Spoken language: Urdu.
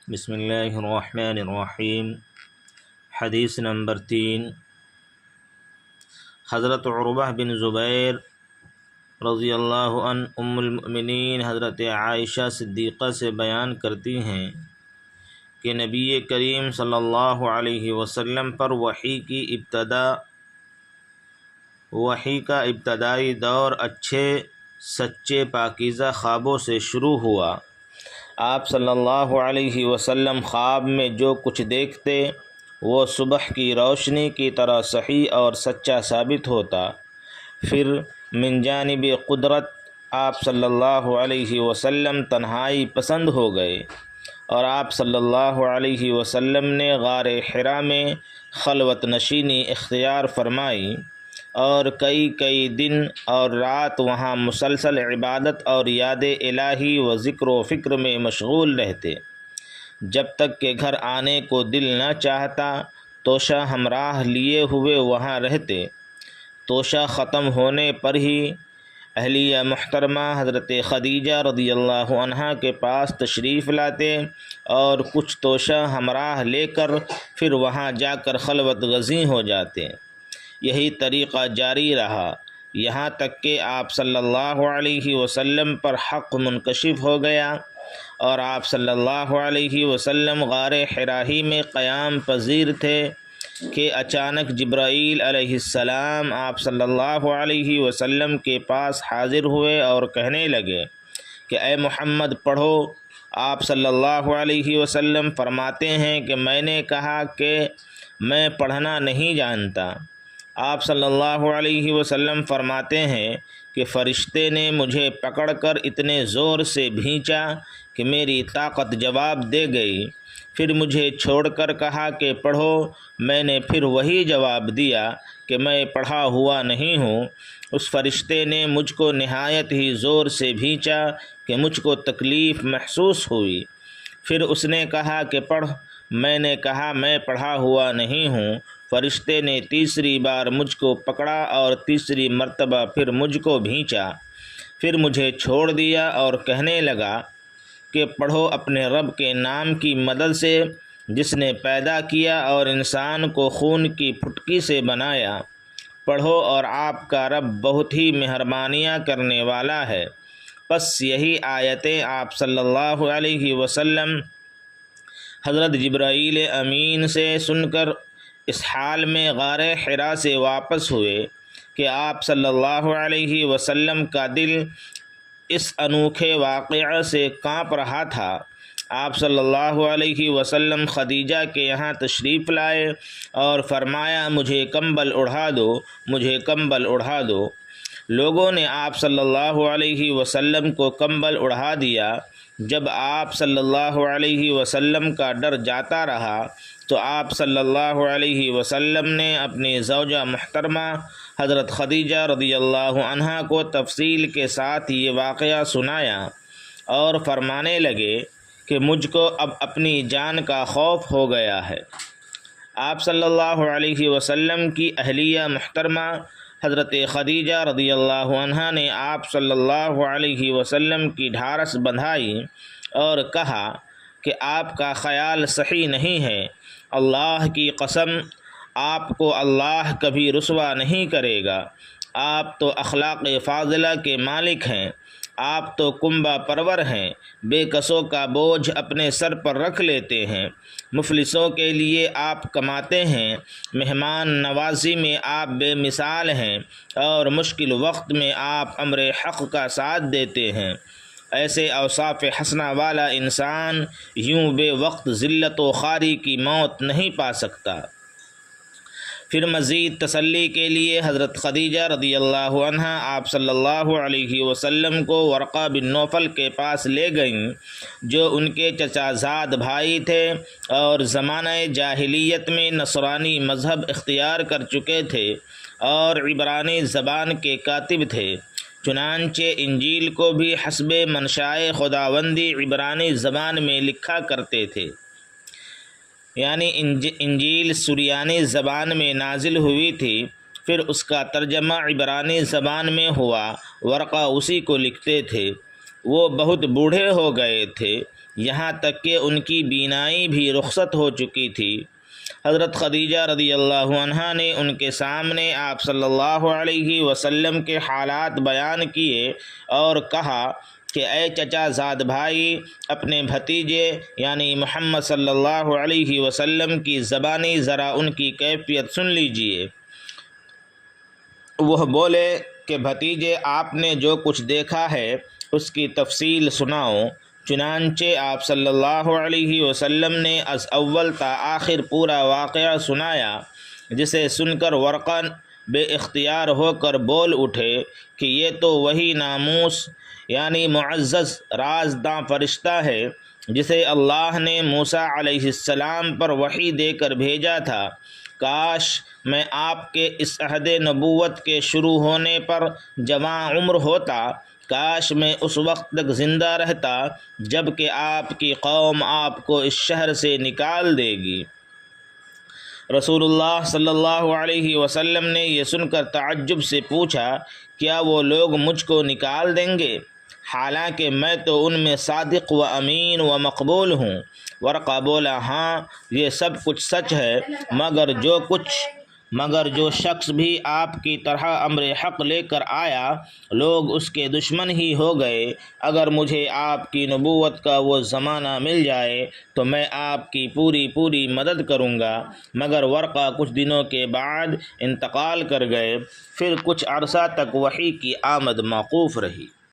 بسم اللہ الرحمن الرحیم۔ حدیث نمبر 3، حضرت عروہ بن زبیر رضی اللہ عنہ ام المؤمنین حضرت عائشہ صدیقہ سے بیان کرتی ہیں کہ نبی کریم صلی اللہ علیہ وسلم پر وحی کا ابتدائی دور اچھے سچے پاکیزہ خوابوں سے شروع ہوا۔ آپ صلی اللہ علیہ وسلم خواب میں جو کچھ دیکھتے وہ صبح کی روشنی کی طرح صحیح اور سچا ثابت ہوتا۔ پھر من جانب قدرت آپ صلی اللہ علیہ وسلم تنہائی پسند ہو گئے اور آپ صلی اللہ علیہ وسلم نے غار حرا میں خلوت نشینی اختیار فرمائی اور کئی دن اور رات وہاں مسلسل عبادت اور یاد الہی و ذکر و فکر میں مشغول رہتے، جب تک کہ گھر آنے کو دل نہ چاہتا توشہ ہمراہ لیے ہوئے وہاں رہتے۔ توشہ ختم ہونے پر ہی اہلیہ محترمہ حضرت خدیجہ رضی اللہ عنہا کے پاس تشریف لاتے اور کچھ توشہ ہمراہ لے کر پھر وہاں جا کر خلوت گزیں ہو جاتے۔ یہی طریقہ جاری رہا یہاں تک کہ آپ صلی اللہ علیہ وسلم پر حق منکشف ہو گیا اور آپ صلی اللہ علیہ وسلم غار حرا ہی میں قیام پذیر تھے کہ اچانک جبرائیل علیہ السلام آپ صلی اللہ علیہ وسلم کے پاس حاضر ہوئے اور کہنے لگے کہ اے محمد پڑھو۔ آپ صلی اللہ علیہ وسلم فرماتے ہیں کہ میں نے کہا کہ میں پڑھنا نہیں جانتا۔ آپ صلی اللہ علیہ وسلم فرماتے ہیں کہ فرشتے نے مجھے پکڑ کر اتنے زور سے بھینچا کہ میری طاقت جواب دے گئی، پھر مجھے چھوڑ کر کہا کہ پڑھو۔ میں نے پھر وہی جواب دیا کہ میں پڑھا ہوا نہیں ہوں۔ اس فرشتے نے مجھ کو نہایت ہی زور سے بھینچا کہ مجھ کو تکلیف محسوس ہوئی، پھر اس نے کہا کہ پڑھ۔ میں نے کہا میں پڑھا ہوا نہیں ہوں۔ فرشتے نے تیسری بار مجھ کو پکڑا اور تیسری مرتبہ پھر مجھ کو بھینچا، پھر مجھے چھوڑ دیا اور کہنے لگا کہ پڑھو اپنے رب کے نام کی مدد سے جس نے پیدا کیا اور انسان کو خون کی پھٹکی سے بنایا۔ پڑھو اور آپ کا رب بہت ہی مہربانیاں کرنے والا ہے۔ پس یہی آیتیں آپ صلی اللہ علیہ وسلم حضرت جبرائیل امین سے سن کر اس حال میں غار حرا سے واپس ہوئے کہ آپ صلی اللہ علیہ وسلم کا دل اس انوکھے واقعہ سے کانپ رہا تھا۔ آپ صلی اللہ علیہ وسلم خدیجہ کے یہاں تشریف لائے اور فرمایا مجھے کمبل اڑھا دو، مجھے کمبل اڑھا دو۔ لوگوں نے آپ صلی اللہ علیہ وسلم کو کمبل اڑھا دیا۔ جب آپ صلی اللہ علیہ وسلم کا ڈر جاتا رہا تو آپ صلی اللہ علیہ وسلم نے اپنی زوجہ محترمہ حضرت خدیجہ رضی اللہ عنہا کو تفصیل کے ساتھ یہ واقعہ سنایا اور فرمانے لگے کہ مجھ کو اب اپنی جان کا خوف ہو گیا ہے۔ آپ صلی اللہ علیہ وسلم کی اہلیہ محترمہ حضرت خدیجہ رضی اللہ عنہا نے آپ صلی اللہ علیہ وسلم کی ڈھارس بندھائی اور کہا کہ آپ کا خیال صحیح نہیں ہے۔ اللہ کی قسم آپ کو اللہ کبھی رسوا نہیں کرے گا۔ آپ تو اخلاق فاضلہ کے مالک ہیں، آپ تو کنبہ پرور ہیں، بے کسوں کا بوجھ اپنے سر پر رکھ لیتے ہیں، مفلسوں کے لیے آپ کماتے ہیں، مہمان نوازی میں آپ بے مثال ہیں اور مشکل وقت میں آپ امر حق کا ساتھ دیتے ہیں۔ ایسے اوصاف حسنہ والا انسان یوں بے وقت ذلت و خواری کی موت نہیں پا سکتا۔ پھر مزید تسلی کے لیے حضرت خدیجہ رضی اللہ عنہا آپ صلی اللہ علیہ وسلم کو ورقہ بن نوفل کے پاس لے گئیں جو ان کے چچا زاد بھائی تھے اور زمانہ جاہلیت میں نصرانی مذہب اختیار کر چکے تھے اور عبرانی زبان کے کاتب تھے۔ چنانچہ انجیل کو بھی حسب منشائے خداوندی عبرانی زبان میں لکھا کرتے تھے، یعنی انجیل سریانی زبان میں نازل ہوئی تھی، پھر اس کا ترجمہ عبرانی زبان میں ہوا، ورقہ اسی کو لکھتے تھے۔ وہ بہت بوڑھے ہو گئے تھے، یہاں تک کہ ان کی بینائی بھی رخصت ہو چکی تھی۔ حضرت خدیجہ رضی اللہ عنہا نے ان کے سامنے آپ صلی اللہ علیہ وسلم کے حالات بیان کیے اور کہا کہ اے چچا زاد بھائی، اپنے بھتیجے یعنی محمد صلی اللہ علیہ وسلم کی زبانی ذرا ان کی کیفیت سن لیجئے۔ وہ بولے کہ بھتیجے، آپ نے جو کچھ دیکھا ہے اس کی تفصیل سناؤ۔ چنانچہ آپ صلی اللہ علیہ وسلم نے از اول تا آخر پورا واقعہ سنایا، جسے سن کر ورقہ بے اختیار ہو کر بول اٹھے کہ یہ تو وہی ناموس یعنی معزز رازداں فرشتہ ہے جسے اللہ نے موسیٰ علیہ السلام پر وحی دے کر بھیجا تھا۔ کاش میں آپ کے اس عہد نبوت کے شروع ہونے پر جوان عمر ہوتا، کاش میں اس وقت تک زندہ رہتا جب کہ آپ کی قوم آپ کو اس شہر سے نکال دے گی۔ رسول اللہ صلی اللہ علیہ وسلم نے یہ سن کر تعجب سے پوچھا، کیا وہ لوگ مجھ کو نکال دیں گے؟ حالانکہ میں تو ان میں صادق و امین و مقبول ہوں۔ ورقہ بولا، ہاں یہ سب کچھ سچ ہے، مگر جو شخص بھی آپ کی طرح امر حق لے کر آیا، لوگ اس کے دشمن ہی ہو گئے۔ اگر مجھے آپ کی نبوت کا وہ زمانہ مل جائے تو میں آپ کی پوری مدد کروں گا۔ مگر ورقہ کچھ دنوں کے بعد انتقال کر گئے، پھر کچھ عرصہ تک وحی کی آمد موقوف رہی۔